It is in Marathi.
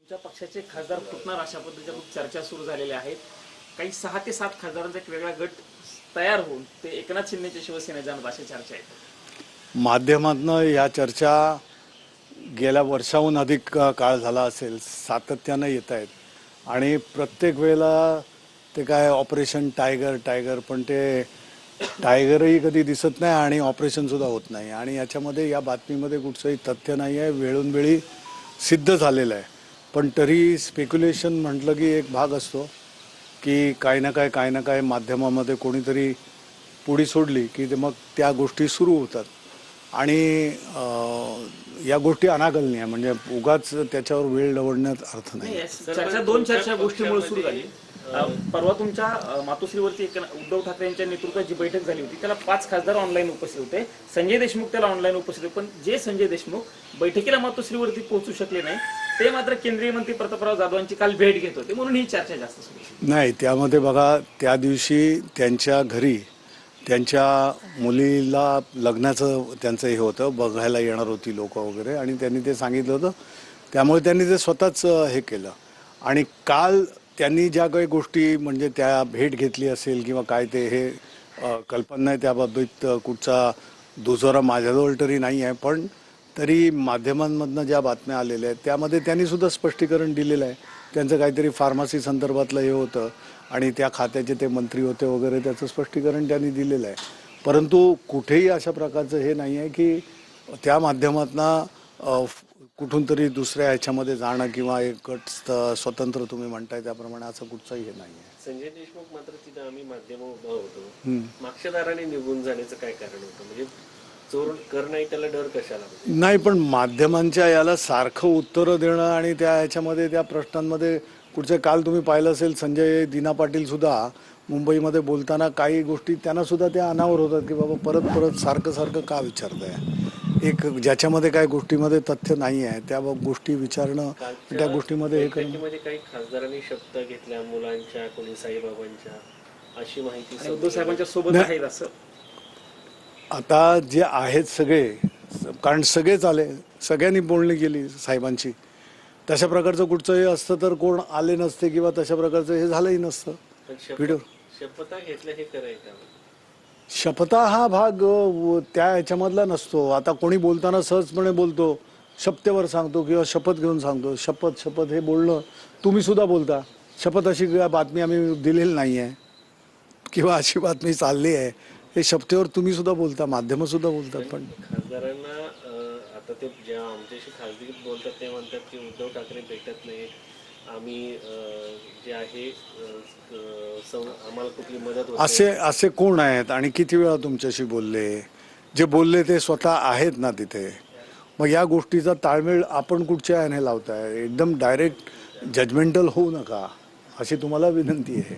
तुमच्या पक्षाचे खासदार फुटणार अशा पद्धतीच्या खूप चर्चा सुरू झालेल्या आहेत. काही 6 ते 7 खासदारांचा एक वेगळा गट तयार होऊन ते एकनाथ शिंदेच्या शिवसेनेत जाणार अशा चर्चा आहेत. माध्यमातनं या चर्चा गेल्या वर्षाहून अधिक काळ झाला असेल, सातत्यानं येत आहेत आणि प्रत्येक वेळेला ते काय ऑपरेशन टायगर पण ते टायगरही कधी दिसत नाही आणि ऑपरेशनसुद्धा होत नाही. आणि याच्यामध्ये या बातमीमध्ये कुठचंही तथ्य नाही आहे, वेळोवेळी सिद्ध झालेलं आहे. पण तरी स्पेक्युलेशन म्हटलं की एक भाग असतो की काही ना काय माध्यमामध्ये कोणीतरी पुढी सोडली की ते मग त्या गोष्टी सुरू होतात. आणि या गोष्टी अनाकलनीय, म्हणजे उगाच त्याच्यावर वेळ दवडण्यात अर्थ नाही. चर्चा दोन गोष्टींमुळे सुरू झाली. परवा तुमच्या मातोश्रीवरती उद्धव ठाकरे यांच्या नेतृत्वात जी बैठक झाली होती त्याला 5 खासदार ऑनलाईन उपस्थित होते. संजय देशमुख त्याला ऑनलाईन उपस्थित होते, पण जे संजय देशमुख बैठकीला मातोश्रीवरती पोहोचू शकले नाही ते मात्र केंद्रीय मंत्री प्रतापराव जाधवांची काल भेट घेत होते, म्हणून ही चर्चा जास्त सुरू नाही. त्यामध्ये बघा, त्या दिवशी त्यांच्या घरी त्यांच्या मुलीला लग्नाचं त्यांचं हे होतं, बघायला येणार होती लोक वगैरे, आणि त्यांनी ते सांगितलं होतं, त्यामुळे त्यांनी ते स्वतःच हे केलं. आणि काल त्यांनी ज्या काही गोष्टी, म्हणजे त्या भेट घेतली असेल किंवा काय ते हे कल्पना नाही, त्याबाबतीत कुठचा दुजोरा माझ्याजवळ तरी नाही आहे. पण तरी माध्यमांमधनं ज्या बातम्या आलेल्या आहेत त्यामध्ये त्यांनीसुद्धा स्पष्टीकरण दिलेलं आहे. त्यांचं काहीतरी फार्मसी संदर्भातलं हे होतं आणि त्या खात्याचे ते मंत्री होते वगैरे, त्याचं स्पष्टीकरण त्यांनी दिलेलं आहे. परंतु कुठेही अशा प्रकारचं हे नाही आहे की त्या माध्यमातनं कुठून तरी दुसऱ्या ह्याच्यामध्ये जाणं किंवा एक गट स्वतंत्र तुम्ही म्हणताय त्याप्रमाणे असं कुठचंही हे नाही आहे. संजय देशमुख मात्र तिथं आम्ही माध्यम उभा होतो, मागच्या दाराने निघून जाण्याचं काय कारण होतं? म्हणजे चोर कर नाही त्याला डर कशाला? नाही, पण माध्यमांच्या याला सारखं उत्तरं देणं आणि त्या ह्याच्यामध्ये त्या प्रश्नांमध्ये कुठचं, काल तुम्ही पाहिलं असेल संजय दिना पाटील सुद्धा मुंबईमध्ये बोलताना काही गोष्टी त्यांना सुद्धा त्या अनावर होतात की बाबा परत सारखं का विचारताय. एक ज्याच्यामध्ये काही गोष्टीमध्ये तथ्य नाही आहे त्या गोष्टी विचारणं, त्या गोष्टीमध्ये हे करणं. काही खासदारांनी शब्द घेतल्या मुलांच्या, कोणी साईबाबांच्या, अशी माहिती उद्धव साहेबांच्या सोबत आहेत असं. आता जे आहेत सगळे, कारण सगळेच आले, सगळ्यांनी बोलणी केली साहेबांची, तशा प्रकारचं कुठचं हे असतं तर कोण आले नसते किंवा तशा प्रकारचं हे झालंही नसतं. व्हिडिओ शपथा घेतल्या हे करायचं, शपथा हा भाग त्या ह्याच्यामधला नसतो. आता कोणी बोलताना सहजपणे बोलतो, शपथेवर सांगतो किंवा शपथ घेऊन सांगतो. शपथ हे बोलणं तुम्ही सुद्धा बोलता. शपथ अशी बातमी आम्ही दिलेली नाही आहे किंवा अशी बातमी चालली आहे, हे शपथेवर तुम्ही सुद्धा बोलता, माध्यमं सुद्धा बोलतात. पण खासदारांना आता ते ज्या आमच्याशी खासगी बोलतात ते म्हणतात की उद्धव ठाकरे भेटत नाही, आम्ही जे आहे आम्हाला कुठली मदत होत नाही. असे कोण आहेत आणि किती वेळा तुमच्याशी बोलले? जे बोलले ते स्वतः आहेत ना तिथे. मग या गोष्टीचा ताळमेळ आपण कुठच्या याने लावताय? एकदम डायरेक्ट जजमेंटल होऊ नका अशी तुम्हाला विनंती आहे.